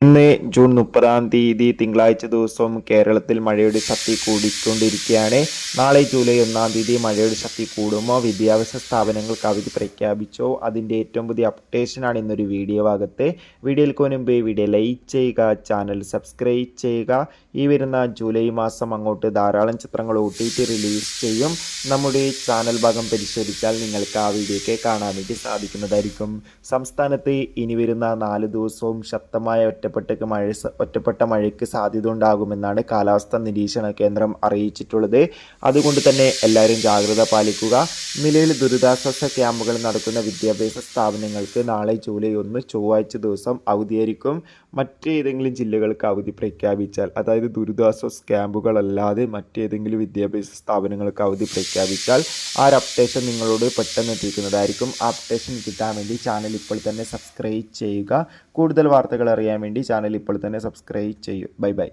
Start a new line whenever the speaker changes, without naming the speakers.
ഇന്ന് ജൂൺ 30 തിങ്കളാഴ്ച ദിവസം കേരളത്തിൽ മഴയുടെ ശക്തി കൂടിക്കൊണ്ടിരിക്കുകയാണ്. നാളെ ജൂലൈ 1 മഴയുടെ ശക്തി കൂടുമോ, വിദ്യാഭ്യാസ സ്ഥാപനങ്ങൾക്ക് അവധി പ്രഖ്യാപിച്ചോ, അതിൻ്റെ ഏറ്റവും പുതിയ അപ്ഡേഷനാണ് ഇന്നൊരു വീഡിയോ ഭാഗത്ത്. വീഡിയോയിലേക്ക് മുൻപ് വീഡിയോ ലൈക്ക് ചെയ്യുക, ചാനൽ സബ്സ്ക്രൈബ് ചെയ്യുക. ഈ വരുന്ന ജൂലൈ മാസം അങ്ങോട്ട് ധാരാളം ചിത്രങ്ങൾ OTT റിലീസ് ചെയ്യും. നമ്മുടെ ചാനൽ ഭാഗം പരിശോധിച്ചാൽ നിങ്ങൾക്ക് ആ വീഡിയോയ്ക്ക് കാണാൻ വേണ്ടി സാധിക്കുന്നതായിരിക്കും. സംസ്ഥാനത്ത് ഇനി വരുന്ന 4 ദിവസവും ശക്തമായ ഒറ്റപ്പെട്ട മഴയ്ക്ക് സാധ്യത ഉണ്ടാകുമെന്നാണ് കാലാവസ്ഥാ നിരീക്ഷണ കേന്ദ്രം അറിയിച്ചിട്ടുള്ളത്. അതുകൊണ്ട് തന്നെ എല്ലാവരും ജാഗ്രത പാലിക്കുക. നിലവിൽ ദുരിതാശ്വാസ ക്യാമ്പുകൾ നടക്കുന്ന വിദ്യാഭ്യാസ സ്ഥാപനങ്ങൾക്ക് നാളെ ജൂലൈ 1 ചൊവ്വാഴ്ച ദിവസം അവധിയായിരിക്കും. മറ്റേതെങ്കിലും ജില്ലകൾക്ക് അവധി പ്രഖ്യാപിച്ചാൽ, അതായത് ദുരിതാശ്വാസ ക്യാമ്പുകളല്ലാതെ മറ്റേതെങ്കിലും വിദ്യാഭ്യാസ സ്ഥാപനങ്ങൾക്ക് അവധി പ്രഖ്യാപിച്ചാൽ ആ ഒരു അപ്ഡേഷൻ നിങ്ങളോട് പെട്ടെന്ന് എത്തിക്കുന്നതായിരിക്കും. ആ അപ്ഡേഷൻ കിട്ടാൻ വേണ്ടി ചാനൽ ഇപ്പോൾ തന്നെ സബ്സ്ക്രൈബ് ചെയ്യുക. കൂടുതൽ വാർത്തകൾ അറിയാൻ വേണ്ടി ചാനൽ ഇപ്പോൾ തന്നെ സബ്സ്ക്രൈബ് ചെയ്യൂ. Bye bye.